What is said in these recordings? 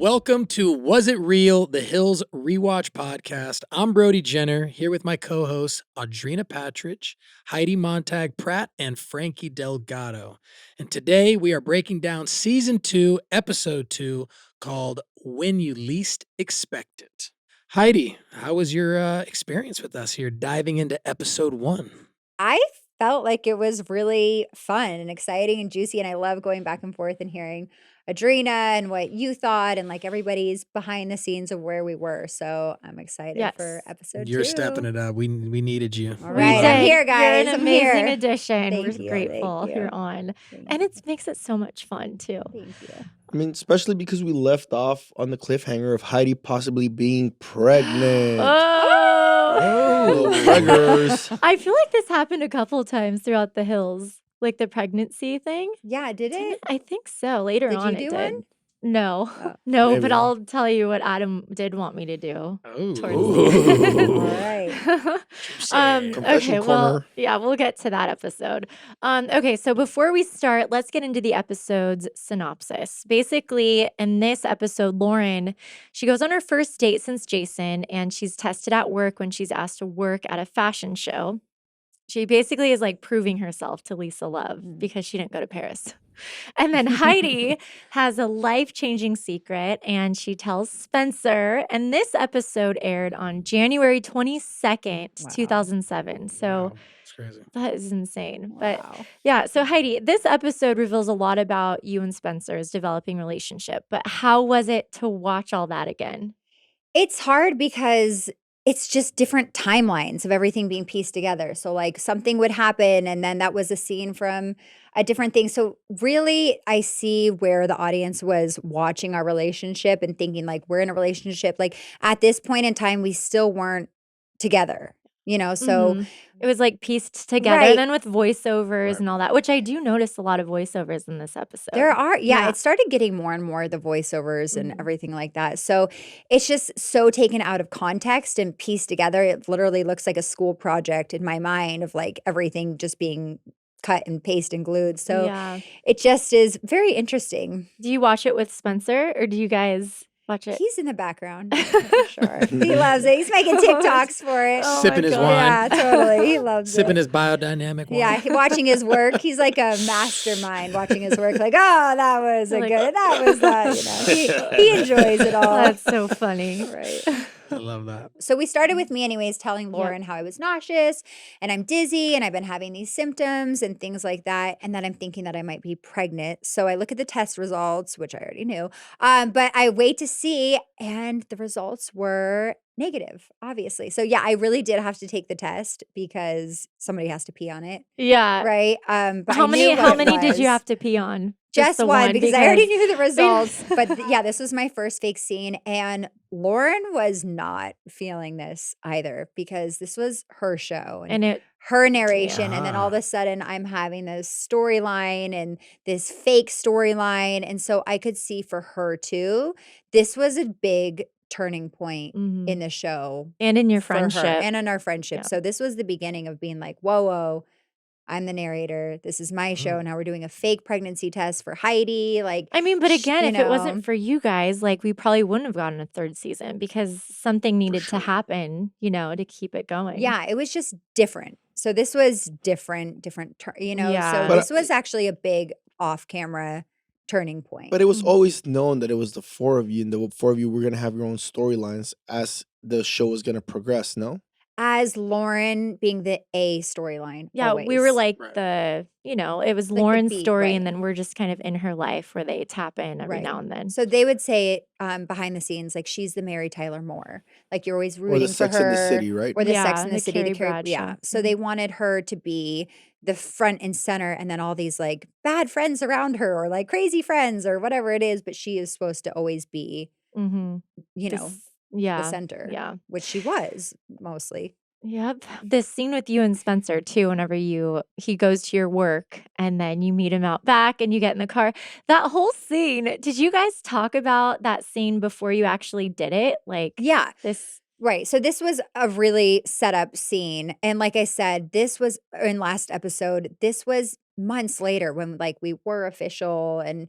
Welcome to Was It Real? The Hills Rewatch podcast. I'm Brody Jenner here with my co-hosts Audrina Patridge, Heidi Montag, Pratt, and Frankie Delgado. And today we are breaking down season 2, episode 2, called When You Least Expect It. Heidi, how was your experience with us here diving into episode 1? I felt like it was really fun and exciting and juicy, and I love going back and forth and hearing Audrina and what you thought and like everybody's behind the scenes of where we were. So I'm excited for episode 2. You're stepping it up. We needed you. All right, I'm here, guys. You're an I'm amazing here. addition. Thank We're you, grateful thank you. you're on. Thank And you. it makes it so much fun, too. Thank you. I mean, especially because we left off on the cliffhanger of Heidi possibly being pregnant. Oh! Preggers. I feel like this happened a couple of times throughout the hills, like the pregnancy thing. Yeah, did it? I think so. Later Did on you it do did. one? No, Oh. no, Maybe. but I'll tell you what Adam did want me to do. Oh. towards the end. All right. Confession Okay, well, corner. yeah, we'll get to that episode. Okay, so before we start, let's get into the episode's synopsis. Basically, in this episode, Lauren, she goes on her first date since Jason, and she's tested at work when she's asked to work at a fashion show. She basically is like proving herself to Lisa Love because she didn't go to Paris. And then Heidi has a life-changing secret, and she tells Spencer. And this episode aired on January 22nd, Wow. 2007. So Wow, it's crazy. that is insane. But Wow. yeah, so Heidi, this episode reveals a lot about you and Spencer's developing relationship. But how was it to watch all that again? It's hard because it's just different timelines of everything being pieced together. So like something would happen and then that was a scene from a different thing. So really I see where the audience was watching our relationship and thinking like we're in a relationship. Like at this point in time, we still weren't together, you know? So Mhm. It was like pieced together Right. then with voiceovers Right. and all that, which I do notice a lot of voiceovers in this episode. there are, Yeah. it started getting more and more the voiceovers and Mhm. everything like that. So it's just so taken out of context and pieced together. It literally looks like a school project in my mind of like everything just being cut and pasted and glued. So Yeah. it just is very interesting. Do you watch it with Spencer or do you guys watch it? He's in the background for sure. He loves it. He's making TikToks for it. Oh Sipping my his God. wine. Yeah, totally. He loves Sipping it. his biodynamic wine. Yeah, watching his work. He's like a mastermind watching his work. Like, oh, that was a Like- good. That was that. You know, he enjoys it all. That's so funny. Right. I love that. So we started with me anyways telling Lauren how I was nauseous and I'm dizzy and I've been having these symptoms and things like that. And then I'm thinking that I might be pregnant. So I look at the test results, which I already knew. But I wait to see and the results were negative, obviously. So yeah, I really did have to take the test because somebody has to pee on it. Yeah. Right. But How I knew many what it did you was. have to pee on? Just the one because I already knew the results. But yeah, this was my first fake scene. And Lauren was not feeling this either because this was her show and And it her narration. And then all of Ah. a sudden I'm having this storyline and this fake storyline. And so I could see for her too, this was a big turning point Mhm. in the show. and in your for her friendship. and in our friendship. Yeah. So this was the beginning of being like, whoa, I'm the narrator. This is my show. Now we're doing a fake pregnancy test for Heidi. Like, I mean, but sh- again, you if it know. wasn't for you guys, like we probably wouldn't have gotten a third season because something needed sure. to happen, to keep it going. Yeah, it was just different. So this was different, Yeah. So But this was actually a big off-camera turning point. But it was Mhm. always known that it was the four of you, and the four of you were going to have your own storylines as the show was going to progress, no? as Lauren being the A storyline. Yeah, we were always. like Right. it was Like the Lauren's beat, story, right. and then we're just kind of in her life where they tap in every Right. now and then. So they would say behind the scenes, like she's the Mary Tyler Moore. Like you're always Or rooting the for Sex her. and the City, right? Or the Sex Yeah, and the the City. Carrie Yeah. Bradshaw. So they wanted her to be the front and center and then all these like bad friends around her or like crazy friends or whatever it is. But she is supposed to always be, Mm-hmm. the Yeah. center, Yeah. which she was mostly. Yep. This scene with you and Spencer too, whenever he goes to your work and then you meet him out back and you get in the car. That whole scene, did you guys talk about that scene before you actually did it? Like Yeah. this Right. So this was a really set up scene. And like I said, this was in last episode, this was months later when like we were official and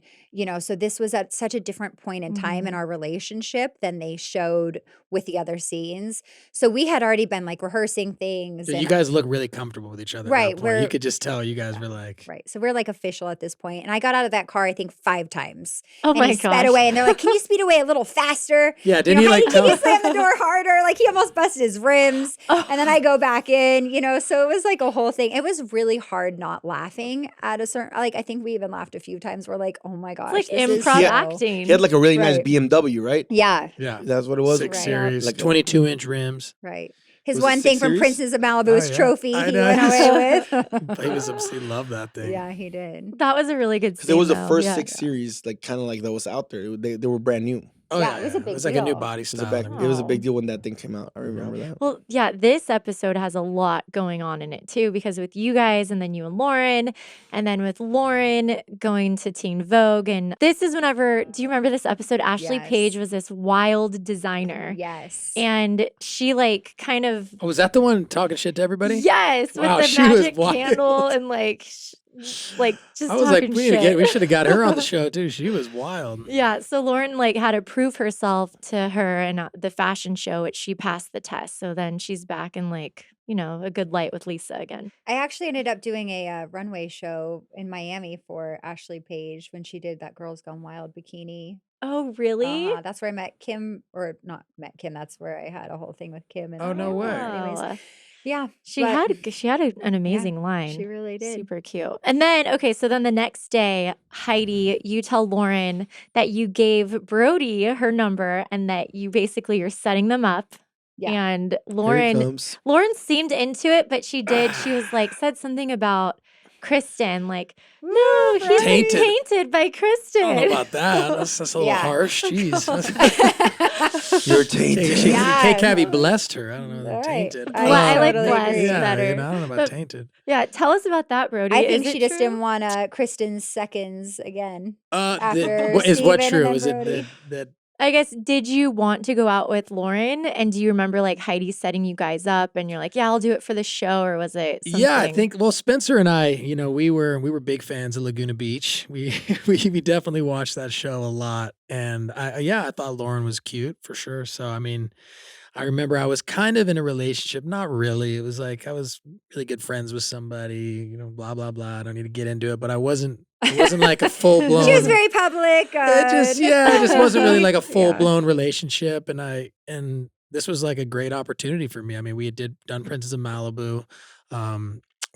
so this was at such a different point in time in our relationship than they showed with the other scenes. So we had already been like rehearsing things So and you guys look really comfortable with each other at right, that point. You we're could just tell you guys were like, right. So we're like official at this point. And I got out of that car, I think 5 times. Oh And he my sped gosh. away and they're like, can you speed away a little faster? yeah, didn't he like Hey, can tell? you slam the door harder? Like he almost busted his rims. Oh. And then I go back in, so it was like a whole thing. It was really hard not laughing at a certain, like I think we even laughed a few times. We're like, oh my gosh. It's like this is improv so- acting. He had like a really nice Right. BMW, right? Yeah, Yeah, That's what it was. 6 Right. Series, Like a- 22-inch rims. right. His Was it one 6 thing from Series? Princess of Malibu, Oh, his yeah. trophy I he know. went away with. He was absolutely loved that thing. Yeah, he did. That was a really good Because it was the scene, first though. 6 series, like kind of like that was out there. They were brand new. Oh Yeah, yeah, it was a yeah. big It was like a new deal. body It was, style. it was a big Oh. deal when that thing came out. I remember that. Well, yeah, this episode has a lot going on in it too, because with you guys and then you and Lauren, and then with Lauren going to Teen Vogue. And this is whenever, do you remember this episode? Ashley Yes. Page was this wild designer. Yes. And she like kind of, Oh, was that the one talking shit to everybody? yes, with Wow, the she was magic wild. candle and like just I was like, talking we shit. should have got her on the show too. She was wild. Yeah, so Lauren like had to prove herself to her and the fashion show, which she passed the test. So then she's back in like, a good light with Lisa again. I actually ended up doing a runway show in Miami for Ashley Page when she did that Girls Gone Wild bikini. Oh, really? That's where I met Kim, or not met Kim. That's where I had a whole thing with Kim. And Oh, no way. Anyways, Wow. yeah, She but- had an amazing line. she really did. Super cute. And then, okay, so then the next day, Heidi, you tell Lauren that you gave Brody her number and that you basically are setting them up. Yeah. And Here it Lauren comes. seemed into it, but she was like, said something about Kristen, like, no, Woo, he's Tainted. tainted by Kristen. I don't know about that. That's a little Yeah. harsh. Jeez. You're tainted. Yeah. Kate Cabby blessed her. I don't know All about right. tainted. I Well, I like totally blessed agree. yeah, better. I don't know about But- tainted. Yeah, tell us about that, Brody. I think Is she it just true? didn't want Kristen's seconds again. After What is what Steven and true? then Is it Brody. that I guess, did you want to go out with Lauren? And do you remember like Heidi setting you guys up and you're like, yeah, I'll do it for the show? Or was it something? Yeah, I think. Well, Spencer and I, we were big fans of Laguna Beach. We definitely watched that show a lot, and I thought Lauren was cute for sure. So I mean, I remember I was kind of in a relationship. Not really. It was like I was really good friends with somebody. Blah blah blah. I don't need to get into it, but I wasn't. It wasn't like a full blown. She was very public. It just wasn't really like a Yeah. full blown relationship, and this was like a great opportunity for me. I mean, we had done Princess of Malibu.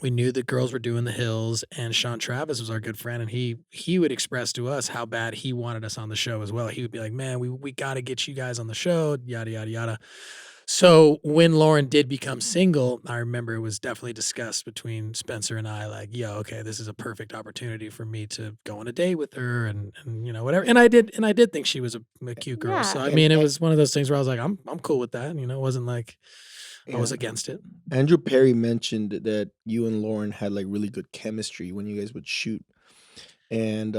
We knew the girls were doing the Hills, and Sean Travis was our good friend, and he would express to us how bad he wanted us on the show as well. He would be like, "Man, we got to get you guys on the show." Yada yada yada. So when Lauren did become single, I remember it was definitely discussed between Spencer and I, like, yo, okay, this is a perfect opportunity for me to go on a date with her and whatever. And I did think she was a cute girl. Yeah. So I mean, it was one of those things where I was like, I'm cool with that. It wasn't like I was Yeah. against it. Andrew Perry mentioned that you and Lauren had like really good chemistry when you guys would shoot. And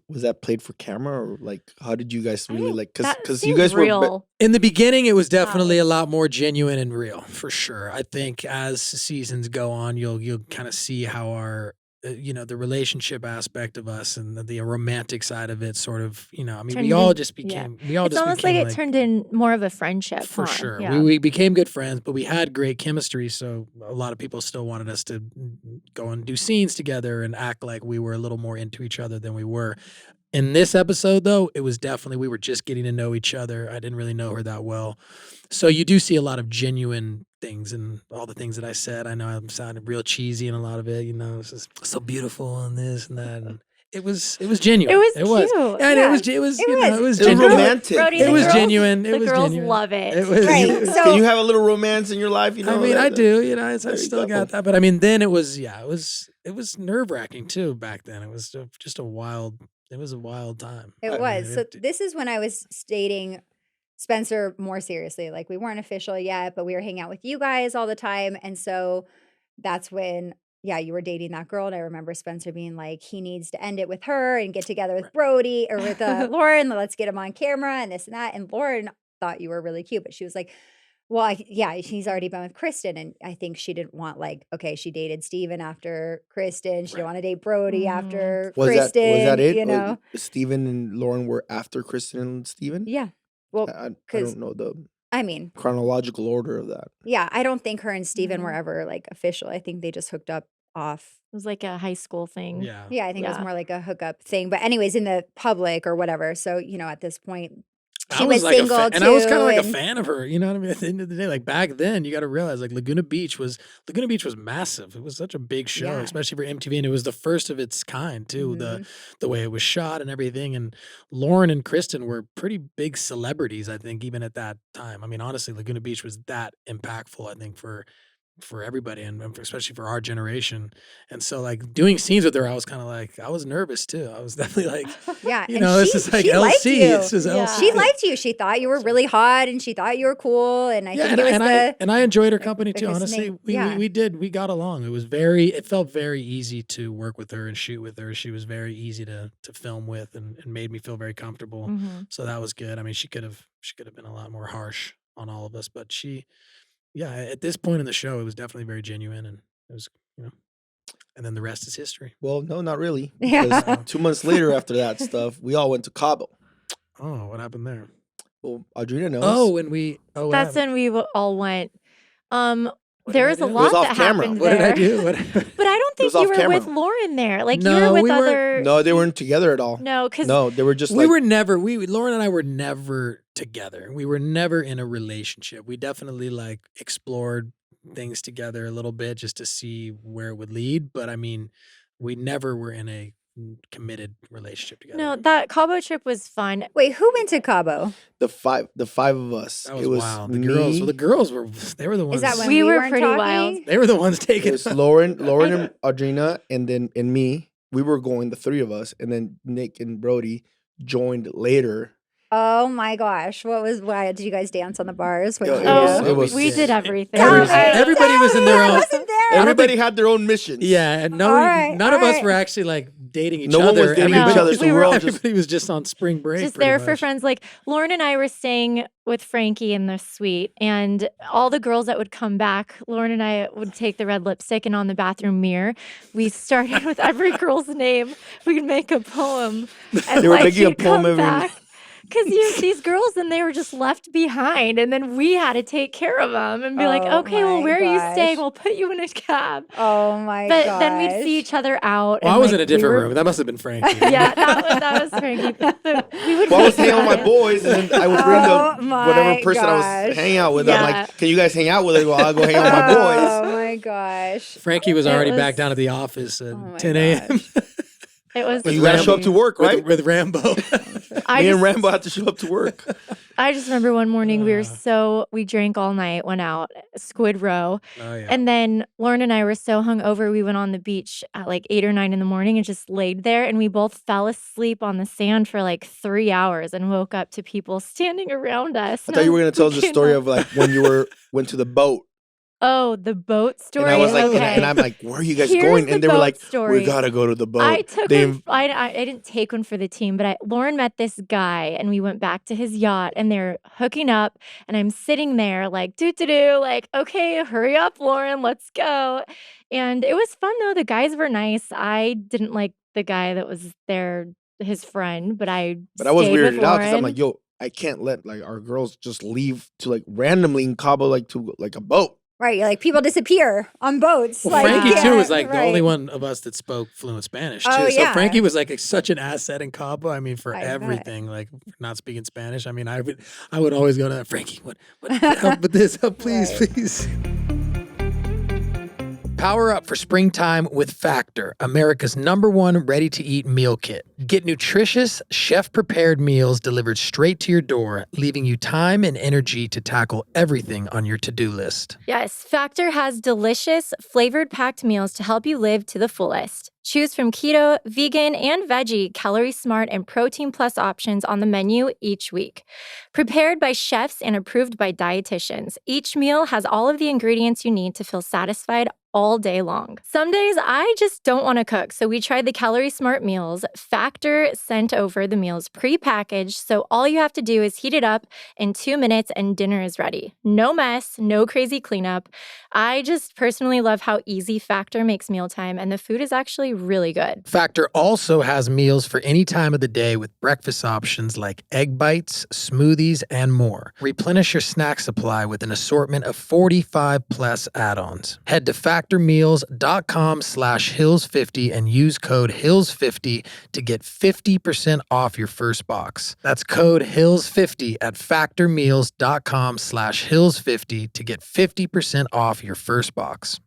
was that played for camera, or like how did you guys really like? that Because you seems guys were real. In the beginning, it was definitely a lot more genuine and real, for sure. I think as seasons go on, you'll kind of see how our the relationship aspect of us and the romantic side of it sort of, I mean, Turned we all in- just yeah. became, It's almost like it turned in more of a friendship. for huh? sure. Yeah. We became good friends, but we had great chemistry. So a lot of people still wanted us to go and do scenes together and act like we were a little more into each other than we were. In this episode, though, it was definitely, we were just getting to know each other. I didn't really know her that well. So you do see a lot of genuine things and all the things that I said. I know I'm sounding real cheesy in a lot of it, it's just so beautiful and this and that. And it was genuine. It was cute. And Yeah. it was It was. it was It was genuine. romantic. Brody, It the was girls- genuine. It the was girls genuine. love it. It was Right. it was- So- Can you have a little romance in your life? I mean, I do. I There you still go. got that, but I mean, then it was nerve wracking too. Back then, it was just a wild. It was a wild time. It I mean, was. So this is when I was dating Spencer more seriously. Like we weren't official yet, but we were hanging out with you guys all the time. And so that's when, you were dating that girl. And I remember Spencer being like, he needs to end it with her and get together with Brody or with Lauren. Let's get him on camera and this and that. And Lauren thought you were really cute, but she was like, Well, yeah, he's already been with Kristen, and I think she didn't want okay, she dated Steven after Kristen. She didn't want to date Brody after Was that Kristen, it? you know? Steven and Lauren were after Kristen and Steven? Yeah. Well, I because don't know the I mean, chronological order of that. yeah, I don't think her and Steven were No. ever official. I think they just hooked up off. It was like a high school thing. Yeah. Yeah, I think it was Yeah. more like a hookup thing. But anyways, in the public or whatever. So, at this point, I she was was like single and too. I was kind of like a and fan of her. You know what I mean? At the end of the day, like back then, you got to realize Laguna Beach was massive. It was such a big show, Yeah. especially for MTV, and it was the first of its kind too. Mhm. The way it was shot and everything. And Lauren and Kristen were pretty big celebrities, I think, even at that time. I mean, honestly, Laguna Beach was that impactful, I think, for everybody and especially for our generation. And so doing scenes with her, I was kind of I was nervous too. I was definitely Yeah, and this is she liked LC. you. This is Yeah. LC. She liked you. She thought you were really hot, and she thought you were cool. And I Yeah, think it was and I enjoyed her company too. biggest Honestly, name. Yeah. we got along. It felt very easy to work with her and shoot with her. She was very easy to film with and made me feel very comfortable. Mhm. So that was good. I mean, she could have been a lot more harsh on all of us, but at this point in the show, it was definitely very genuine, and it was and then the rest is history. Well, no, not really. Yeah. Because 2 months later after that stuff, we all went to Cabo. Oh, what happened there? Well, Audrina knows. Oh, when we what That's happened? when we all went. What There did I was a do? lot off that camera. happened What did I there. do? What? But I don't think was you off were with camera. Lauren there. Like you No, were with we weren't- other. No, they weren't together at all. No, because No, they were just We were never Lauren and I were never together. We were never in a relationship. We definitely explored things together a little bit just to see where it would lead, but I mean, we never were in a committed relationship together. no, that Cabo trip was fun. Wait, who went to Cabo? the five of us. That was, it was wild. me, The girls were they were the ones. Is that when We were weren't pretty talking? wild. they were the ones it taking was Lauren and Audrina, and me. We were going, the three of us, and then Nick and Brody joined later. Oh my gosh. Why did you guys dance on the bars? What Yo, did it you was- do? it was- We did everything. Everybody was in their I own. wasn't there. Everybody had their own missions. Yeah, and All right, none of all us right. were actually dating each No other. one was dating each other, so we we're were- all just everybody was just on spring break. Just pretty there for much. friends. Like Lauren and I were staying with Frankie in the suite, and all the girls that would come back, Lauren and I would take the red lipstick, and on the bathroom mirror, we started with every girl's name. We'd make a poem. And They were making a you'd poem come every- back. Because these girls, and they were just left behind, and then we had to take care of them and be like, Oh okay, well, my where are you gosh. staying? We'll put you in a cab. Oh my But gosh. then we'd see each other out. Well, I and, was like, in a different we were- room. That must have been Frankie. Yeah, that was Frankie. But we would Well, I was make hanging out with my out. boys, and then I would bring Oh the my whatever person I gosh. was hanging out with. I'm Yeah. like, can you guys hang out with us? Well, I'll go hang out with my boys. Oh my gosh. Frankie was It already was- back down at the office at Oh my 10 a.m. It was. But you gotta show up to work, right? with Rambo. I Me and just- Rambo had to show up to work. I just remember one morning Uh. we drank all night, went out, Squid Row. Oh yeah. And then Lauren and I were so hungover, we went on the beach at 8 or 9 in the morning and just laid there. And we both fell asleep on the sand for 3 hours and woke up to people standing around us. I thought you were gonna tell us the can't story help- of when you went to the boat, Oh, the boat story. and I was like, okay. and I'm like, where are you guys Here's going? the And they were boat like, story. we gotta go to the boat. I took They one. I didn't take one for the team, but Lauren met this guy, and we went back to his yacht, and they're hooking up, and I'm sitting there okay, hurry up, Lauren, let's go. And it was fun though. The guys were nice. I didn't like the guy that was there, his friend, but I was stayed with weirded out because I'm Lauren. like, yo, I can't let our girls just leave to randomly in Cabo to a boat. Right. You're like, people disappear on boats. Well, Frankie yeah, too was the only right. one of us that spoke fluent Spanish too. Oh, So yeah. Frankie was such an asset in Cabo. I mean, for I bet. everything, for not speaking Spanish. I mean, I would always go to that, Frankie. What help with this? Help, please, Right. please. Power up for springtime with Factor, America's #1 ready-to-eat meal kit. Get nutritious, chef-prepared meals delivered straight to your door, leaving you time and energy to tackle everything on your to-do list. Yes, Factor has delicious, flavored packed meals to help you live to the fullest. Choose from keto, vegan, and veggie, calorie smart, and protein plus options on the menu each week. Prepared by chefs and approved by dietitians, each meal has all of the ingredients you need to feel satisfied all day long. Some days I just don't want to cook, so we tried the Calorie Smart meals. Factor sent over the meals pre-packaged, so all you have to do is heat it up in 2 minutes and dinner is ready. No mess, no crazy cleanup. I just personally love how easy Factor makes mealtime, and the food is actually really good. Factor also has meals for any time of the day with breakfast options like egg bites, smoothies, and more. Replenish your snack supply with an assortment of 45 plus add-ons. Head to factormeals.com/hills50 and use code HILLS50 to get 50% off your first box. That's code HILLS50 at factormeals.com/hills50 to get 50% off your first box.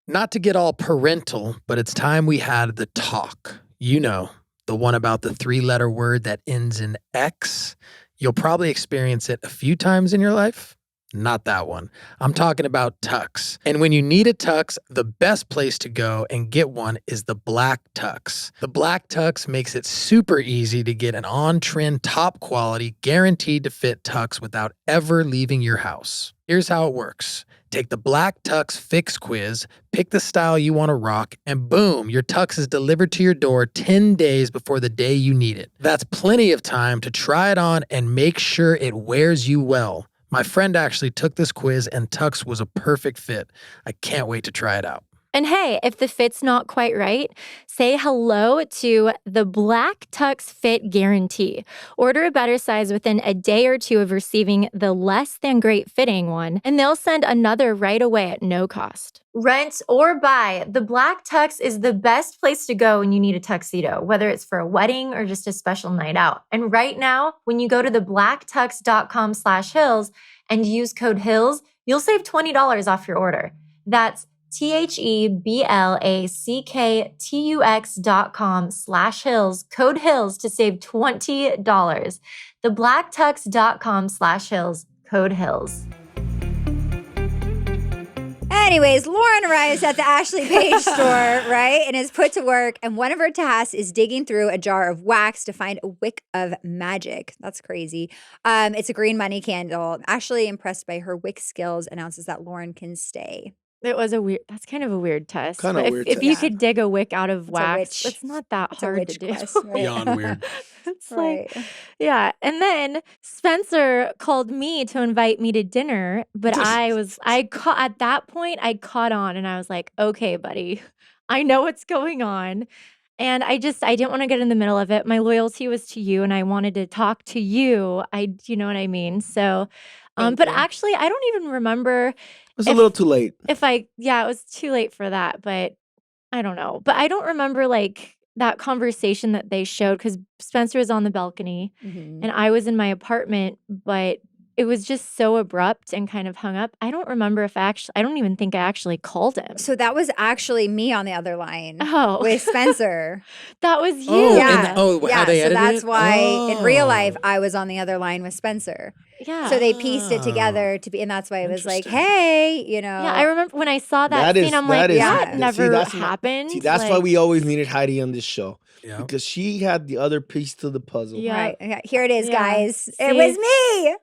Not to get all parental, but it's time we had the talk. You know, the one about the 3-letter word that ends in X. You'll probably experience it a few times in your life. Not that one. I'm talking about tux. And when you need a tux, the best place to go and get one is the Black Tux. The Black Tux makes it super easy to get an on-trend, top quality, guaranteed to fit tux without ever leaving your house. Here's how it works. Take the Black Tux Fix Quiz, pick the style you want to rock, and boom, your tux is delivered to your door 10 days before the day you need it. That's plenty of time to try it on and make sure it wears you well. My friend actually took this quiz and tux was a perfect fit. I can't wait to try it out. And hey, if the fit's not quite right, say hello to the Black Tux Fit Guarantee. Order a better size within a day or two of receiving the less than great fitting one, and they'll send another right away at no cost. Rent or buy, the Black Tux is the best place to go when you need a tuxedo, whether it's for a wedding or just a special night out. And right now, when you go to theblacktux.com/hills and use code HILLS, you'll save $20 off your order. That's TheBlackTux.com/hills, code HILLS to save $20. TheBlackTux.com/hills, code HILLS. Anyways, Lauren arrives at the Ashley Page store, right, and is put to work. And one of her tasks is digging through a jar of wax to find a wick of magic. That's crazy. It's a green money candle. Ashley, impressed by her wick skills, announces that Lauren can stay. It was that's kind of a weird test. Kinda But weird if you test. could dig a wick out of wax, witch. it's not that It's a hard witch to do. quest, right? Beyond weird. It's Right. like, yeah. And then Spencer called me to invite me to dinner, but at that point, I caught on and I was like, okay, buddy, I know what's going on. And I didn't want to get in the middle of it. My loyalty was to you and I wanted to talk to you. You know what I mean? So, Thank but you. actually, I don't even remember It was a little too late. it was too late for that, but I don't know. But I don't remember like that conversation that they showed because Spencer was on the balcony Mhm. and I was in my apartment, but it was just so abrupt and kind of hung up. I don't remember I don't even think I actually called him. So that was actually me on the other line Oh, with Spencer. that was you. Oh, Yeah. how they so edited that's it? why in real life Oh. I was on the other line with Spencer. Yeah. So they pieced it together and that's why it was like, Interesting. hey, Yeah, I remember when I saw that That scene, is- I'm like, that is- that see, never that's my- happened. See, that's why Like, we always needed Heidi on this show. Yeah. Because she had the other piece to the puzzle. Yeah. Right. Okay, here it is, Yeah. guys. It See? was me.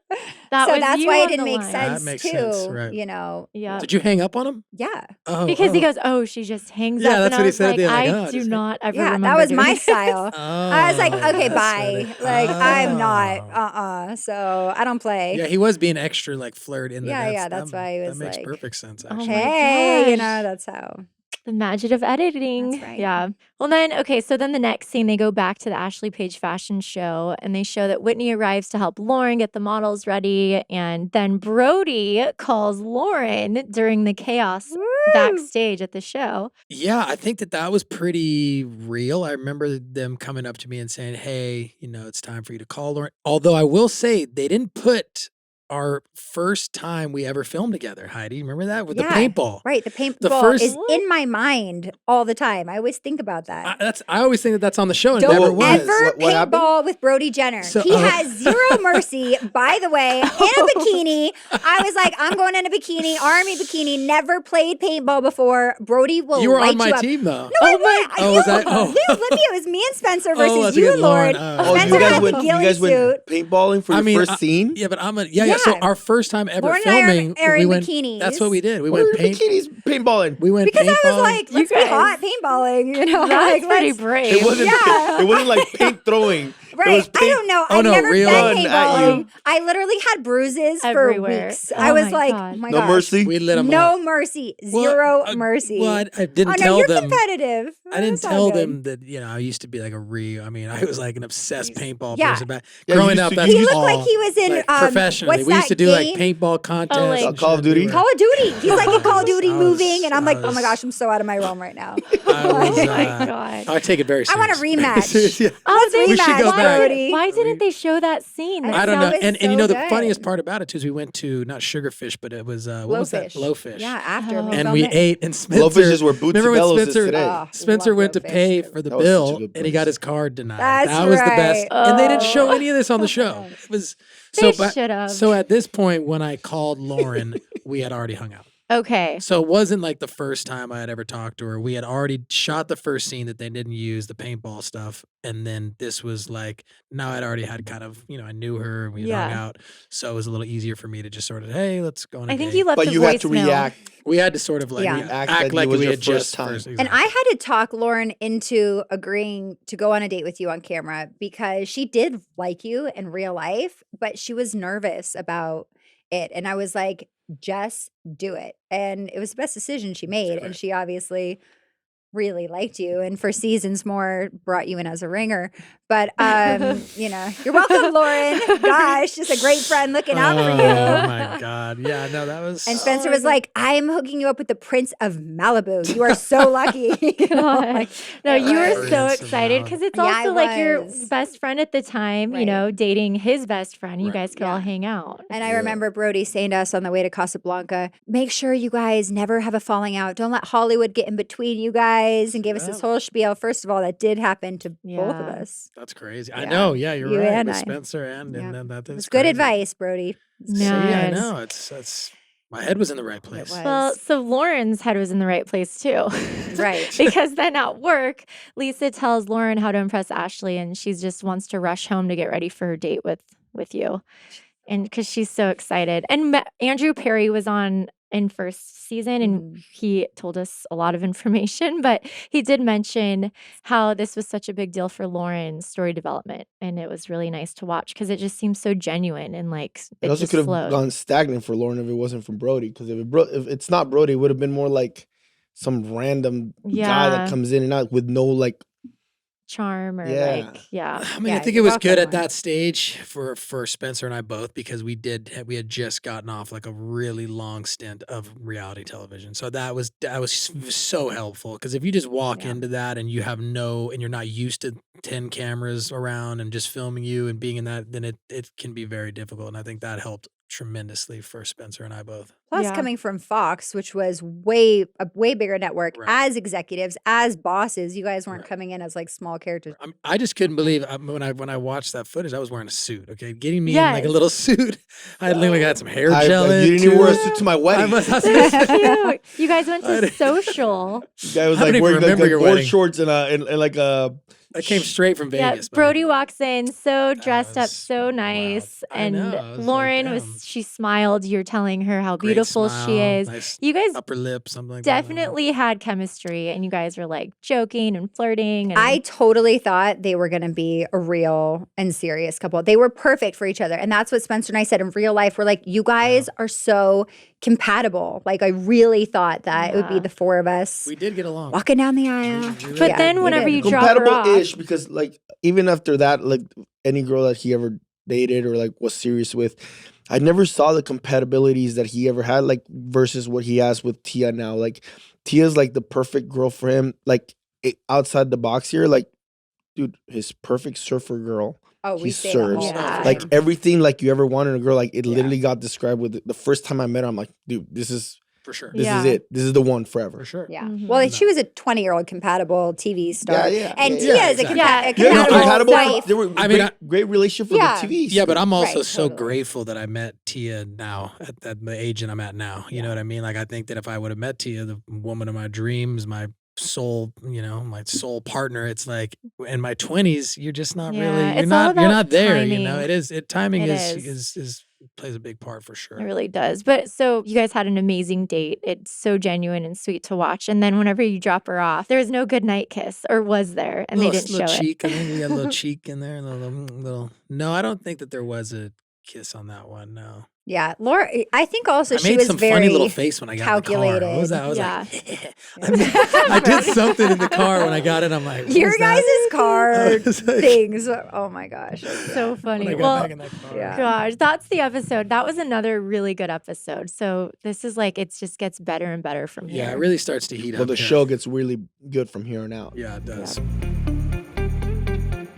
That so was that's you why on it didn't the make line. sense That makes too. sense, right. You know. Yeah. Did you hang up on him? Yeah. Oh, Because he oh. goes, oh, she just hangs Yeah, up. that's And what I he was said. like, Yeah, like, I oh, do just- not ever Yeah, remember that was doing my this. style. I was like, Oh, okay, that's bye. funny. Like, I'm not. Oh. So I don't play. Yeah, he was being extra like flirt in the Yeah, that's why he was that makes like, perfect sense Oh actually. my Hey, you gosh. know, that's how. The magic of editing. That's right. Yeah. Well, then, okay, so then the next scene, they go back to the Ashley Page fashion show and they show that Whitney arrives to help Lauren get the models ready. And then Brody calls Lauren during the chaos Woo! backstage at the show. Yeah, I think that was pretty real. I remember them coming up to me and saying, "Hey, it's time for you to call Lauren." Although I will say they didn't put our first time we ever filmed together, Heidi. Remember that with the paintball? Right. The The paintball first- is in my mind all the time. I always think about that. I always think that's on the show and it Don't never was. ever What happened? paintball with Brody Jenner. So- he has zero mercy, by the way, in a bikini. I was like, I'm going in a bikini, army bikini, never played paintball before. Brody will You were light on my you up. team though. No, I wasn't. Oh, was I? Oh. You, Libby, it was me and Spencer versus that's you good, and Lauren. Lauren. Oh, Spencer you guys had went, the you ghillie guys went suit. paintballing for I your mean, first scene? Yeah, but So our first time ever Lauren and I filming, are we in went. bikinis. That's what we did. We Where went are bikinis paintballing? We went because I was paintballing. like, let's be guys- hot paintballing. You know, That's like, pretty let's- brave. It wasn't. Yeah. It wasn't like paint throwing. It Right. was I paint. don't know. Oh, I've no, never real been gun at paintballing. you. I literally had bruises Everywhere. for weeks. Oh I was my like, God. oh my No gosh. mercy. We lit them No up. mercy. Well, Zero mercy. Well, I didn't oh, no, tell you're them. competitive. I didn't It's all tell good. them that I used to be like I mean, I was like an obsessed paintball Yeah. person back Yeah, growing you up. used to- That's He looked all, like he was in like, professionally. what's We used to that do like game? paintball contests. like- and Call of shit. Duty? Call of Duty. He's like in Call of Duty I was- moving, and I'm like, I oh my was- gosh, I'm so out of my realm right now. I was, Oh my God. I take it very I serious. want a rematch. Serious, yeah. Let's they- We should rematch, go back. Brody. Why didn't they show that scene? I I don't know, know. it's And so you know the good. funniest part about it too is we went to not Sugarfish, but it was what was that? Blowfish. Blowfish. Yeah, after. Oh. we And filmed we it. ate, and Spencer. Blowfish is where Bootsy Remember when Bellows is Spencer? today. Oh, Spencer love went to Blowfish. pay for the That was such a bill, good and he got place. his card denied. That's That was the best, right. and they didn't show Oh. any of this on the show. It was They so. should have. So at this point, when I called Lauren, we had already hung out. Okay. So it wasn't like the first time I had ever talked to her. We had already shot the first scene that they didn't use, the paintball stuff. And then this was like, now I'd already had kind of, I knew her and we had hung Yeah. out. So it was a little easier for me to just sort of, hey, let's go on a I think date. you left But the you had to voicemail. react. We had to sort of like Yeah. Act act like like it was we your had first just time. first. And I had to talk Lauren into agreeing to go on a date with you on camera because she did like you in real life, but she was nervous about it. And I was like, just do it. And it was the best decision she made. And Right. she obviously really liked you and for seasons more brought you in as a ringer. But you're welcome, Lauren. Gosh, just a great friend looking out for you. Oh my God. Yeah, no, that was. And Spencer was like, I'm hooking you up with the Prince of Malibu. You are so lucky. You know, God. like, No, it you were was- so Prince of excited Malibu. because it's Yeah, I also like your was. best friend at the time, Right. dating his best friend. You Right. guys could all Yeah. hang out. And I Yeah. remember Brody saying to us on the way to Casablanca, make sure you guys never have a falling out. Don't let Hollywood get in between you guys, and gave us this Yeah. whole spiel. First of all, that did happen to both of Yeah. us. That's crazy. I Yeah. know. Yeah, you're You right. and With I. Spencer and Yeah. then that It is was good crazy. advice, Brody. See, I Nice. know. It's my head was in the right place. was. Well, so Lauren's head was in the right place too. Right. Because then at work, Lisa tells Lauren how to impress Ashley, and she just wants to rush home to get ready for her date with you. And because she's so excited. And Andrew Perry was on in first season, and Mhm. he told us a lot of information, but he did mention how this was such a big deal for Lauren's story development. And it was really nice to watch because it just seems so genuine and like It it also just could have flowed. gone stagnant for Lauren if it wasn't from Brody. Because if it's not Brody, it would have been more like some random guy Yeah. that comes in and out with no like. Charm or Yeah. yeah. I mean, I Yeah, think it you're was good welcome, at Lauren. that stage for Spencer and I both because we had just gotten off like a really long stint of reality television. So that was so helpful because if you just walk Yeah. into that and and you're not used to 10 cameras around and just filming you and being in that, then it can be very difficult. And I think that helped tremendously for Spencer and I both. Plus, Yeah. coming from Fox, which was a way bigger network, Right. as executives, as bosses, you guys weren't Right. coming in as like small characters. I just couldn't believe when I watched that footage. I was wearing a suit. Okay, getting me in like a Yes. little suit. I had like I had some hair gel in You it. didn't even wear a too. suit to my I wedding. was gonna That's say- cute. You guys went I to didn't- social. The guy was I don't like even wearing like remember your board wedding. shorts and like a. I came straight from Yeah, Vegas. Brody walks in so That dressed up, was so wild. nice, I and know, I was like, Lauren damn. she smiled. You're telling her how Great beautiful she smile, is. Nice You guys upper lip, something like that. definitely had chemistry, and you guys were like joking and flirting. And I totally thought they were going to be a real and serious couple. They were perfect for each other. And that's what Spencer and I said in real life. We're like, you guys are so compatible. Like, I really thought that it would be Yeah. the four of us We did get along. walking down the aisle. really But did. then we whenever did. you drop her Compatible-ish off, because like even after that, like any girl that he ever dated or like was serious with, I never saw the compatibilities that he ever had like versus what he has with Tia now. Like Tia's like the perfect girl for him. Like outside the box here, like dude, his perfect surfer girl. Oh, we He say that all serves. the Yeah. time. Like everything like you ever wanted in a girl, like it Yeah. literally got described with the first time I met her. I'm like, dude, this is for sure. Yeah. it. This is the one forever. For sure. Yeah. Mhm. Well, No. she was a 20-year-old compatible TV star. Yeah, yeah, And yeah, Tia yeah, is a, exactly. Yeah. a Yeah, no, compatible compatible. wife. They were I mean, great relationship for Yeah. the TV. Yeah, but I'm also Right, so totally. grateful that I met Tia now at the age that I'm at now. You know what I mean? Like I think that if I would have met Tia, the woman of my dreams, my soul, my soul partner, it's like in my 20s, you're just not Yeah, really it's all you're about not there, timing. Timing It is is. is plays a big part for It sure. really does. But so you guys had an amazing date. It's so genuine and sweet to watch. And then whenever you drop her off, there was no goodnight kiss, or was there? And they didn't show Little it. cheek. I think we had a little cheek in there, and a little. No, I don't think that there was a kiss on that one. No. Yeah, Laura. I think also I she made was some very funny little face when I got in the car. What calculated. was that? I was Yeah. like, I did something in the car when I got it. I'm like, what Your was that? guys' car I was like- things. Oh my gosh. So When funny. I got Well, back in that car. yeah. gosh, that's the episode. That was another really good episode. So this is like, it just gets better and better from here. Yeah, it really starts to heat Well, up. the here. show gets really good from here on out. Yeah, it does.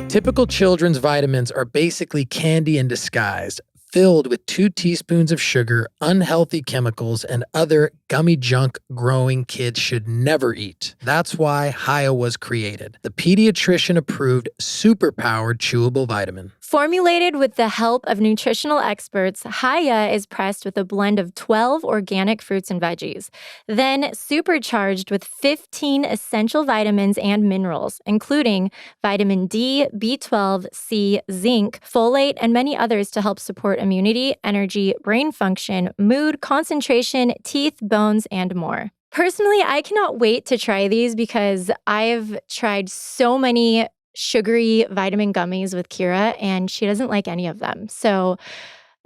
Typical children's vitamins are basically candy in disguise, filled with 2 teaspoons of sugar, unhealthy chemicals, and other gummy junk growing kids should never eat. That's why Hiya was created, the pediatrician-approved, super-powered chewable vitamin. Formulated with the help of nutritional experts, Hiya is pressed with a blend of 12 organic fruits and veggies, then supercharged with 15 essential vitamins and minerals, including vitamin D, B12, C, zinc, folate, and many others to help support immunity, energy, brain function, mood, concentration, teeth, bones, and more. Personally, I cannot wait to try these because I've tried so many sugary vitamin gummies with Kira, and she doesn't like any of them. So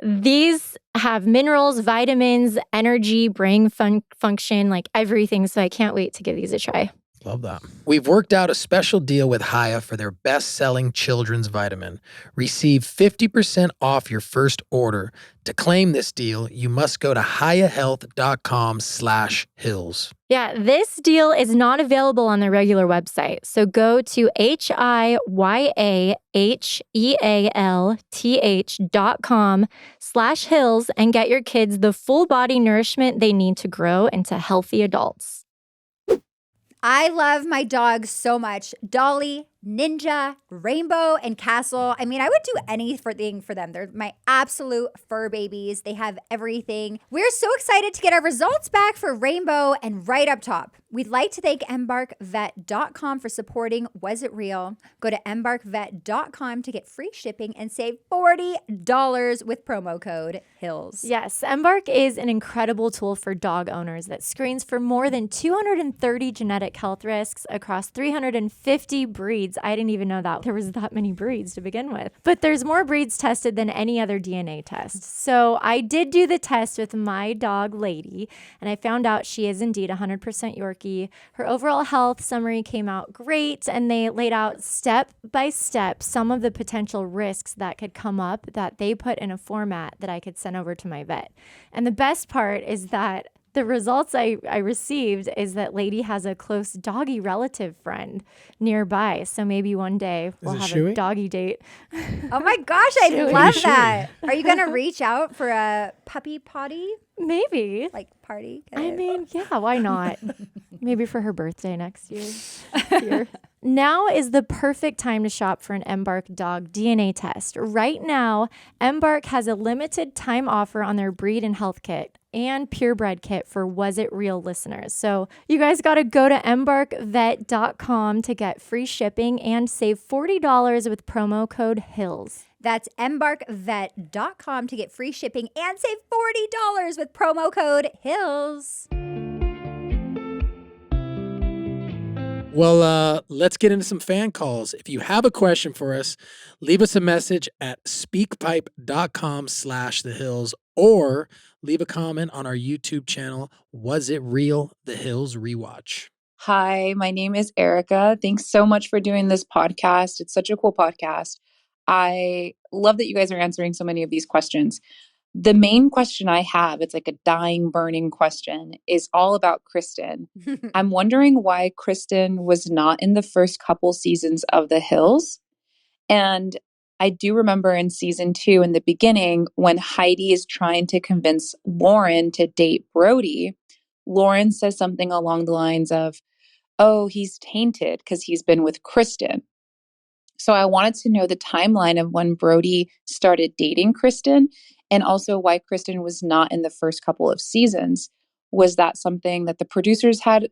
these have minerals, vitamins, energy, brain function, like everything. So I can't wait to give these a try. Love that. We've worked out a special deal with Hiya for their best-selling children's vitamin. Receive 50% off your first order. To claim this deal, you must go to hiyahealth.com/hills. Yeah, this deal is not available on the regular website. So go to hiyahealth.com/hills and get your kids the full body nourishment they need to grow into healthy adults. I love my dogs so much. Dolly, Ninja, Rainbow, and Castle. I mean, I would do anything for them. They're my absolute fur babies. They have everything. We're so excited to get our results back for Rainbow, and right up top, we'd like to thank EmbarkVet.com for supporting Was It Real. Go to EmbarkVet.com to get free shipping and save $40 with promo code HILLS. Yes, Embark is an incredible tool for dog owners that screens for more than 230 genetic health risks across 350 breeds. I didn't even know that there was that many breeds to begin with. But there's more breeds tested than any other DNA test. So I did do the test with my dog, Lady, and I found out she is indeed 100% Yorkie. Her overall health summary came out great, and they laid out step by step some of the potential risks that could come up that they put in a format that I could send over to my vet. And the best part is that the results I received is that Lady has a close doggy relative friend nearby. So maybe one day we'll it have Shuey? a doggy date. Oh my gosh, I Shuey. love Shuey. that. Are you going to reach out for a puppy potty? Maybe. Like party? I mean, yeah, why not? Maybe for her birthday next year. Now is the perfect time to shop for an Embark dog DNA test. Right now, Embark has a limited time offer on their breed and health kit and purebred kit for Was It Real listeners. So you guys got to go to embarkvet.com to get free shipping and save $40 with promo code HILLS. That's embarkvet.com to get free shipping and save $40 with promo code HILLS. Well, let's get into some fan calls. If you have a question for us, leave us a message at speakpipe.com/thehills or leave a comment on our YouTube channel, Was It Real? The Hills Rewatch. Hi, my name is Erica. Thanks so much for doing this podcast. It's such a cool podcast. I love that you guys are answering so many of these questions. The main question I have, it's like a dying, burning question, is all about Kristen. I'm wondering why Kristen was not in the first couple seasons of The Hills. And I do remember in season 2, in the beginning, when Heidi is trying to convince Lauren to date Brody, Lauren says something along the lines of, oh, he's tainted because he's been with Kristen. So I wanted to know the timeline of when Brody started dating Kristen, and also why Kristen was not in the first couple of seasons. Was that something that the producers had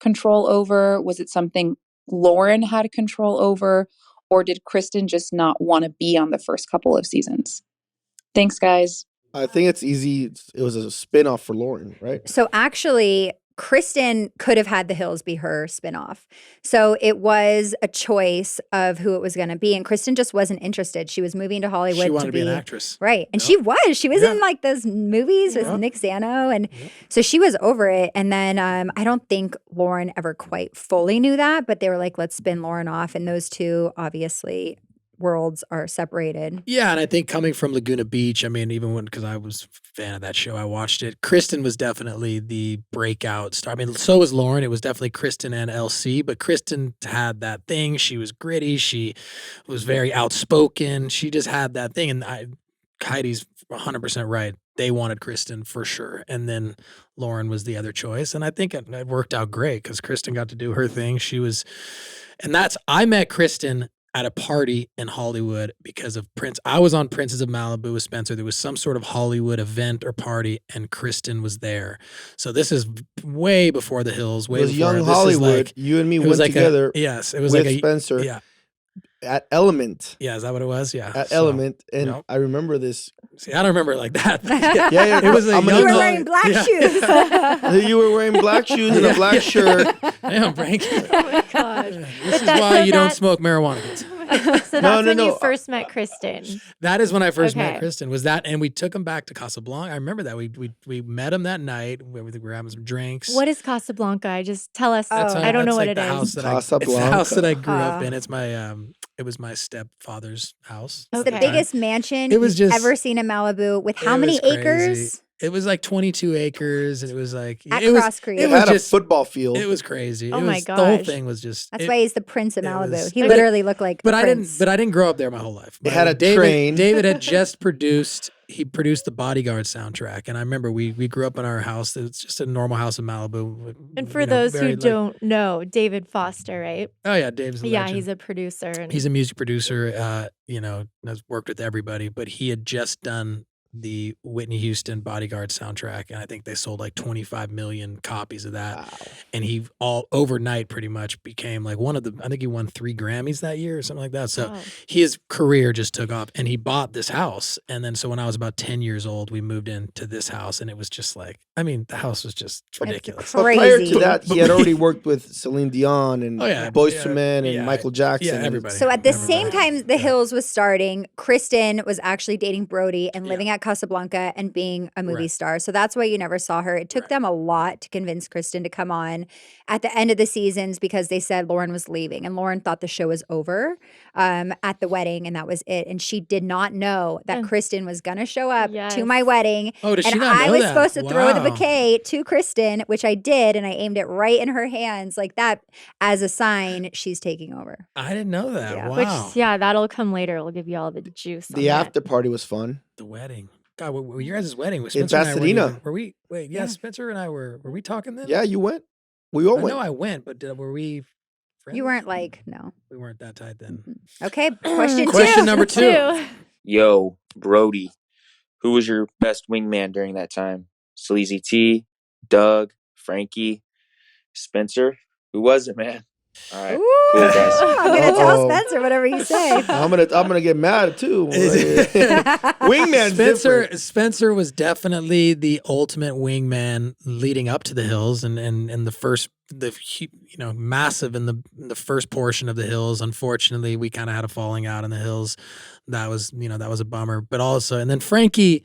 control over? Was it something Lauren had control over? Or did Kristen just not want to be on the first couple of seasons? Thanks, guys. I think it's easy. It was a spinoff for Lauren, right? So actually, Kristen could have had The Hills be her spinoff. So it was a choice of who it was going to be. And Kristen just wasn't interested. She was moving to Hollywood She wanted to be an actress. Right. And Yep. she was. She was Yeah. in like those movies with Yeah. Nick Zano. And Yep. so she was over it. And then I don't think Lauren ever quite fully knew that, but they were like, let's spin Lauren off. And those two obviously worlds are separated. Yeah, and I think coming from Laguna Beach, I mean, even because I was a fan of that show, I watched it. Kristen was definitely the breakout star. I mean, so was Lauren. It was definitely Kristen and LC, but Kristen had that thing. She was gritty. She was very outspoken. She just had that thing. And Heidi's 100% right. They wanted Kristen for sure. And then Lauren was the other choice. And I think it worked out great because Kristen got to do her thing. I met Kristen at a party in Hollywood because of Prince. I was on Princes of Malibu with Spencer. There was some sort of Hollywood event or party, and Kristen was there. So this is way before The Hills. Way It was before. young This is Hollywood. like- You and me it went was like together yes, it was with like Spencer yeah, at Element. yeah. Is that what it was? Yeah, At So, Element, and yep. I remember this. See, I don't remember it like that. Yeah, It was a I'm young You were gonna wearing black shoes. You were wearing black shoes and a black shirt. Damn, Frankie. Oh my gosh. This is that- why so you don't that's- smoke marijuana. kids. So that's when no. you first met Kristen. That is when I first Okay. met Kristen. Was that, and we took him back to Casablanca. I remember that we met him that night. We were having some drinks. What is Casablanca? Just tell us. That's I don't know what like it the is. house that it's the house that I grew up in. It's my it was my stepfather's house. It's Okay. the biggest mansion It was you've just- ever seen in Malibu with how It many was crazy. acres? It was like 22 acres, and it was like At it was Cross Creek. It it was had just a football field. it was crazy. Oh It my was, the whole gosh. thing was just. That's it- why he's the Prince of it Malibu. was- He but- literally looked like But a I prince. didn't grow up there my whole life. It had a David, train. David had just produced. He produced the Bodyguard soundtrack, and I remember we grew up in our house. It was just a normal house in Malibu. And for you know, those very, who like- don't know, David Foster, right? oh yeah, Dave's a Yeah, legend. he's a producer. And He's a music producer. Has worked with everybody, but he had just done the Whitney Houston Bodyguard soundtrack, and I think they sold like 25 million copies of that. Wow. And he all overnight pretty much became like one of the. I think he won 3 Grammys that year or something like that. So Oh. his career just took off, and he bought this house. And then so when I was about 10 years old, we moved into this house, and it was just like, I mean, the house was just ridiculous. But prior Crazy. to that, he had already worked with Celine Dion and Oh, yeah. Boyz Yeah. II Men and Yeah. Michael Jackson. Yeah, and- everybody. So at the Everybody. same time The Yeah. Hills was starting, Kristen was actually dating Brody and Yeah. living at Casablanca and being a movie Right. star. So that's why you never saw her. It took Right. them a lot to convince Kristen to come on at the end of the seasons because they said Lauren was leaving and Lauren thought the show was over at the wedding and that was it. And she did not know that Yeah. Kristen was going to show up to Yes. my wedding. Oh, did she And not I know was that? supposed to throw the Wow. bouquet to Kristen, which I did, and I aimed it right in her hands like that as a sign she's taking over. I didn't know that. Yeah. Wow. Which, yeah, that'll come later. We'll give you all the juice. The on after party was fun. The wedding. God, your guys' wedding was In Spencer and I weren't Pasadena. even- Were we? Wait, yeah, Yeah. Spencer and I were we talking then? Yeah, you went. We all I went. know I went, but were we friends? You weren't like, no. We weren't that tight then. Okay, question Question two. number 2. Yo, Brody, who was your best wingman during that time? Sleazy T, Doug, Frankie, Spencer? Who was it, man? All right, Ooh, cool guys. I'm gonna tell Uh-oh. Spencer whatever you say. I'm gonna get mad too. Wingman's Spencer different. Spencer was definitely the ultimate wingman leading up to the Hills, and massive in the first portion of the Hills. Unfortunately, we kind of had a falling out in the Hills. That was a bummer. But also, and then Frankie,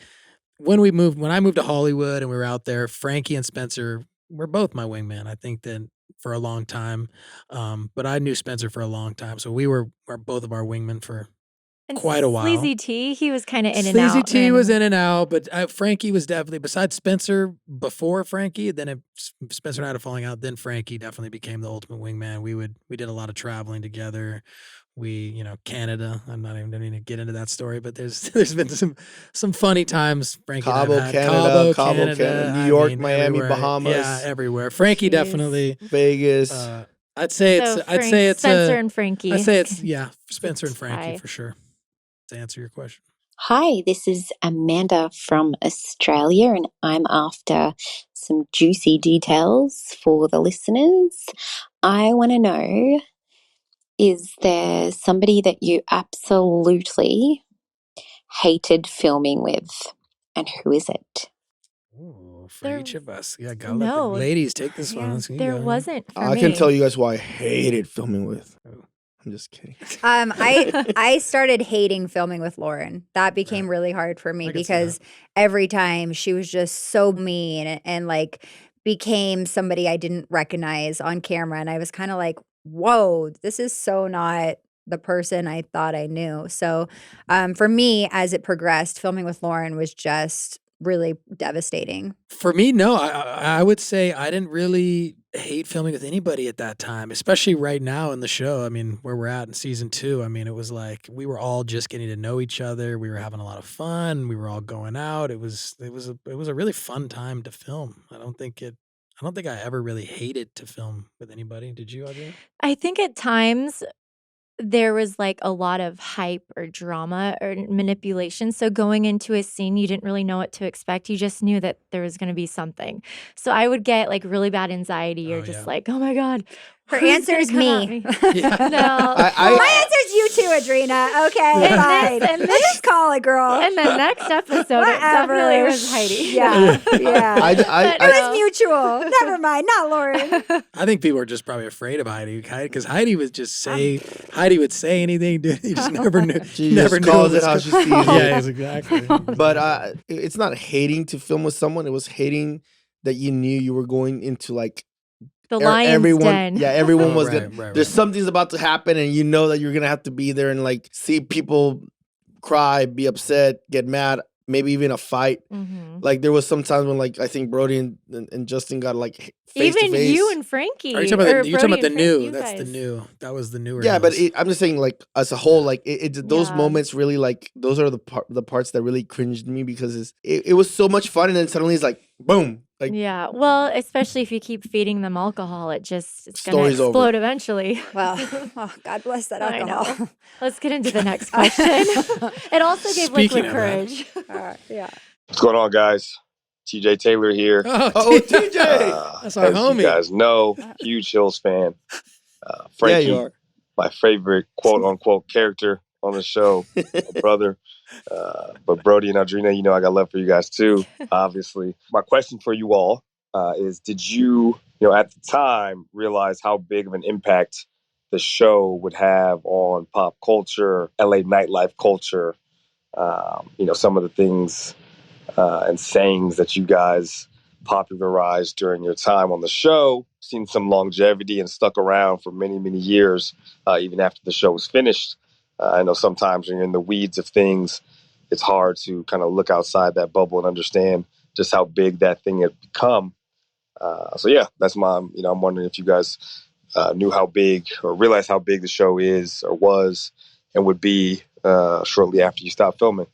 when I moved to Hollywood and we were out there, Frankie and Spencer were both my wingman. I think that for a long time, but I knew Spencer for a long time, so we were both of our wingmen for And quite a while. Sleazy T, he was kind of in and out. Sleazy T was randomly. in and out, but Frankie was definitely, besides Spencer, before Frankie, then Spencer and I had a falling out, then Frankie definitely became the ultimate wingman. We did a lot of traveling together. We, Canada. I'm not even going to get into that story, but there's been some funny times. Frankie and I Cabo, have had. Canada, Cabo, Canada, Canada, New I York, mean, Miami, everywhere. Bahamas. Yeah, everywhere. Frankie Jeez. definitely. Vegas. I'd say So it's Spencer and Frankie. I'd say it's Spencer and tie. Frankie for sure. To answer your question. Hi, this is Amanda from Australia, and I'm after some juicy details for the listeners. I want to know, is there somebody that you absolutely hated filming with? and who is it? Ooh, for There- each of us. Yeah, gotta let No. the ladies take this one. Yeah, Let's There go. wasn't for I me. can tell you guys who I hated filming with. Oh. I'm just kidding. I started hating filming with Lauren. That became really hard for me I can see because every time she was just so mean and like became somebody I didn't recognize on camera. And I was kind of like, whoa, this is so not the person I thought I knew. So for me, as it progressed, filming with Lauren was just really devastating. For me, no. I would say I didn't really hate filming with anybody at that time, especially right now in the show. I mean, where we're at in season 2, I mean, it was like we were all just getting to know each other. We were having a lot of fun. We were all going out. It was a really fun time to film. I don't think I ever really hated to film with anybody. Did you, Audrina? I think at times there was like a lot of hype or drama or manipulation. So going into a scene, you didn't really know what to expect. You just knew that there was going to be something. So I would get like really bad anxiety or Oh, just yeah. like, oh my God. Her who's answer gonna is come at me. Yeah. No. My answer is you too, Adrina. Okay, fine. and Let's just call it, girl. In the next episode, it definitely Whatever. was Heidi. Yeah, yeah. But It was mutual. Never mind, not Lauren. I think people were just probably afraid of Heidi because Heidi would just say Heidi would say anything. Dude. You just never knew. She never just knew calls what it how was she co- sees it. Yeah, exactly. But it's not hating to film with someone. It was hating that you knew you were going into like The lion's everyone. den. Yeah, everyone Oh, was right, gonna. right, There's right. something's about to happen, and you know that you're gonna have to be there and like see people cry, be upset, get mad, maybe even a fight. Mhm. Like there was some times when like I think Brody and Justin got like face to Even face. you and Frankie. Are you talking about or the, you're talking Brody about the and Frank, new? you That's the guys. new. That was the newer. Yeah, but hills. I'm just saying, like as a whole, like those Yeah. moments really like those are the parts that really cringed me because it was so much fun, and then suddenly it's like boom, like Yeah. Well, especially if you keep feeding them alcohol, it's going to Story's over. explode eventually. Well, oh, God bless that I alcohol. know. Let's get into the next question. It also gave Speaking liquid of that. courage. Yeah. What's going on, guys? TJ Taylor here. oh TJ, That's our As homie. you guys know, huge Hills fan. yeah, Frankie, you are. my favorite quote unquote character on the show, my brother. But Brody and Audrina, you know I got love for you guys too, obviously. My question for you all is: did you at the time realize how big of an impact the show would have on pop culture, LA nightlife culture? Some of the things and sayings that you guys popularized during your time on the show. Seen some longevity and stuck around for many, many years, even after the show was finished. I know sometimes when you're in the weeds of things, it's hard to kind of look outside that bubble and understand just how big that thing had become. So yeah, that's I'm wondering if you guys knew how big or realized how big the show is or was and would be shortly after you stopped filming.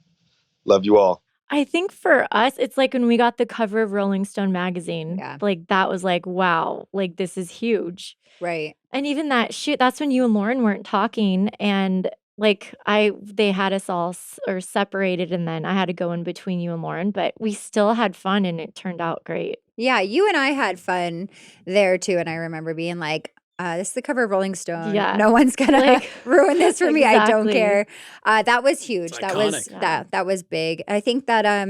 Love you all. I think for us, it's like when we got the cover of Rolling Stone magazine. Yeah. Like that was like, wow, like this is huge. Right. And even that shoot, that's when you and Lauren weren't talking. And like they had us all separated, and then I had to go in between you and Lauren, but we still had fun and it turned out great. Yeah, you and I had fun there too. And I remember being like, this is the cover of Rolling Stone. Yeah. No one's gonna Like, ruin this for me. I don't exactly. care. That was huge. It's That was iconic. that was big. I think that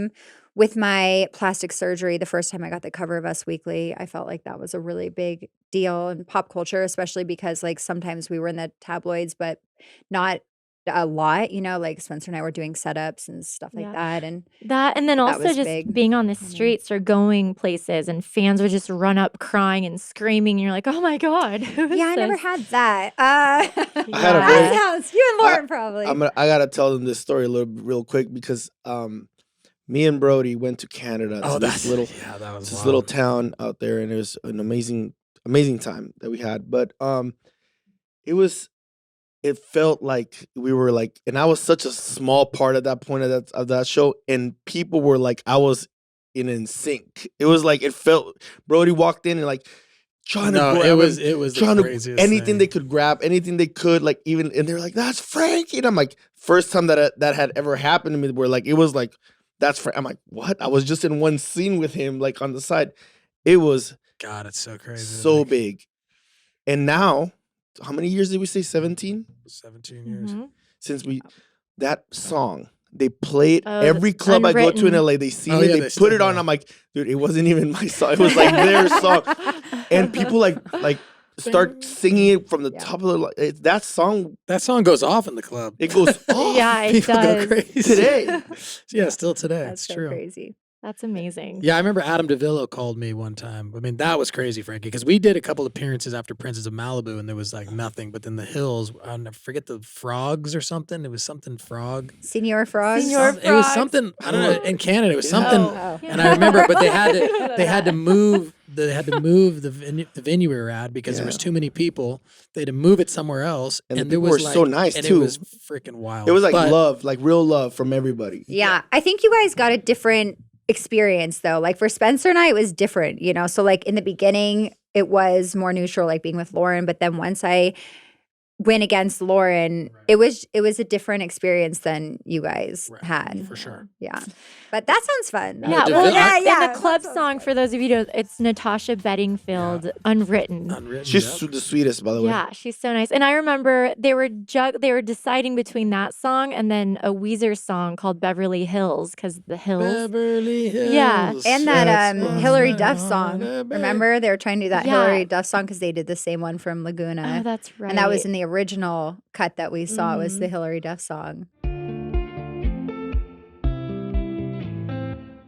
with my plastic surgery, the first time I got the cover of Us Weekly, I felt like that was a really big deal in pop culture, especially because like sometimes we were in the tabloids, but not a lot, like Spencer and I were doing setups and stuff like Yeah. that. And That and then That also was just big. being on the Mhm. streets or going places, and fans would just run up crying and screaming, and you're like, "Oh my God, who is yeah, I never this?" had that. I had a Yeah. very- Sounds you and Lauren probably. I gotta tell them this story a little bit real quick because me and Brody went to Canada to this little that was this wild. little town out there, and it was an amazing time that we had. But it felt like we were like, and I was such a small part at that point of that show, and people were like, I was in sync. It was like it felt. Brody walked in and like trying to No, grab it was him, the trying to craziest anything thing. they could grab, anything they could, like even, and they're like, "That's Frankie," and I'm like, first time that had ever happened to me, where like it was like, "That's Frank." I'm like, what? I was just in one scene with him, like on the side. It was God, it's so crazy. to so think. big, and now, how many years did we say? 17 17 years. Mhm. since that song They play it Oh, every club I go to in Unwritten. LA. They see Oh, it. yeah, They they put still it on. go. I'm like, dude, it wasn't even my song. It was like their song. And people like start singing it from the Yeah. top of that song. That song goes off in the club. It goes off Yeah, it People go does. crazy. today. Yeah, still today. That's It's so true. crazy. That's amazing. Yeah, I remember Adam DeVillo called me one time. I mean, that was crazy, Frankie, because we did a couple appearances after Princes of Malibu, and there was like nothing. But then the Hills, I forget the Frogs or something. It was something Frog. Senior Frogs. Senior It was Frogs. something, I don't know, in Canada. It was Yeah. something. Oh. And I remember, but they had to move the venue we were at because there was Yeah. too many people. They had to move it somewhere else, And the there people was were so like- nice, and too. It was freaking wild. It was like But- love, like real love from everybody. Yeah. I think you guys got a different experience though. Like for Spencer and I, it was different, you know? So like in the beginning, it was more neutral, like being with Lauren. But then once I went against Lauren, it was a different experience than you guys Right. had. For sure. Yeah. But that sounds fun. Yeah, DeVille- well, I- and the club song, for those of you who don't, it's Natasha Bedingfield, Unwritten. Unwritten, She's yep. the sweetest, by the way. Yeah, she's so nice. And I remember they were deciding between that song and then a Weezer song called Beverly Hills, because the hills. Beverly Hills. Yeah. And that That's Hillary what's Duff going song. on, baby. Remember? They were trying to do that Yeah. Hillary Duff song because they did the same one from Laguna. Oh, that's right. And that was in the original cut that we saw was the Mhm. Hillary Duff song.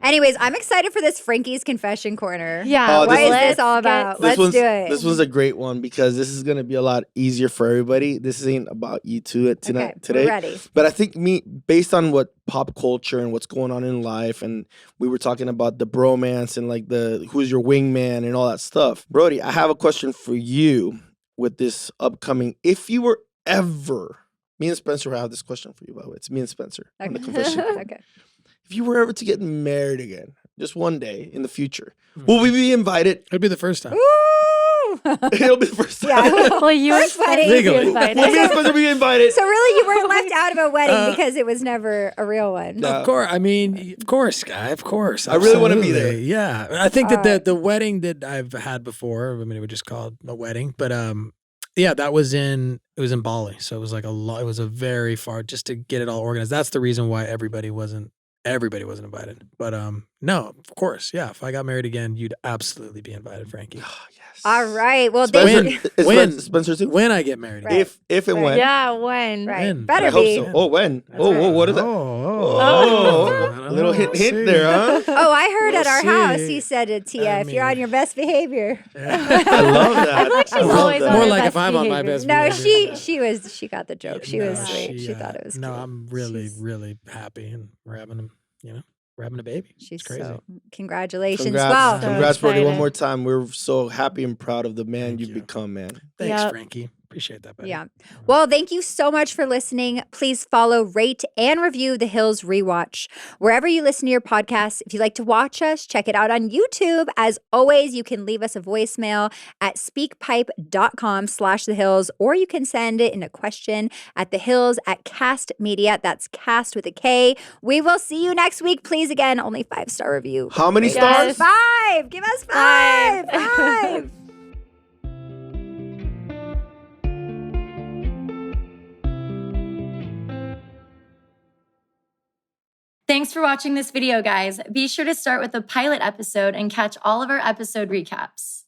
Anyways, I'm excited for this Frankie's Confession Corner. Yeah. Oh, What is let's this all get- about? Let's do it. This one's a great one because this is gonna be a lot easier for everybody. This ain't about you two Okay, today. we're ready. But I think based on what pop culture and what's going on in life, and we were talking about the bromance and like the who's your wingman and all that stuff. Brody, I have a question for you with this upcoming. If you were ever, me and Spencer have this question for you, by the way. It's me and Spencer on the Okay. confession. Corner. Okay. If you were ever to get married again, just one day in the future, Hmm. will we be invited? It'd be the first time. Woo! It'll be the first time. Yeah. Well, you and First wedding. Spencer will be Legally. invited. Will me and Spencer be invited? So really, you weren't left out of a wedding Uh, because it was never a real one. No. Of course. I mean, of course, Guy. Of course. I really wanna be absolutely. Yeah. I think that Alright. the wedding that I've had before, I mean, it was just called a wedding, but yeah, it was in Bali. So it was like it was a very far just to get it all organized. That's the reason why everybody wasn't invited. But no, of course. Yeah. If I got married again, you'd absolutely be invited, Frankie. Yes. All right. Well, Spencer, they is When? Spencer too? When I get married Right. again. If and Right. when. Yeah, when? right. When? Better I hope be. so. Oh, when? That's Oh, right. what is that? Oh, Oh, little hint see. there, huh? Oh, I heard at our We'll house see. he said to Tia, I if you're on mean- your best behavior. Yeah. I love that. I feel like she's I love always that. on More her like best if I'm on my behavior. best No, behavior. she got the joke. She was No, sweet. She thought it was No, cute. I'm really, She's- really happy, and we're having a baby. She's It's crazy. so congratulations. Congrats, Well, So congrats, Brody. One excited. more time. We're so happy and proud of the man Thank you've you. become, man. Thanks, Yep. Frankie. Appreciate that, buddy. yeah. Well, thank you so much for listening. Please follow, rate, and review The Hills Rewatch wherever you listen to your podcasts. If you'd like to watch us, check it out on YouTube. As always, you can leave us a voicemail at speakpipe.com/thehills, or you can send it in a question at The Hills at Cast Media. That's cast with a K. We will see you next week. Please, again, only 5-star review. How many Rate stars? us 5. Give us 5. 5. Thanks for watching this video, guys. Be sure to start with the pilot episode and catch all of our episode recaps.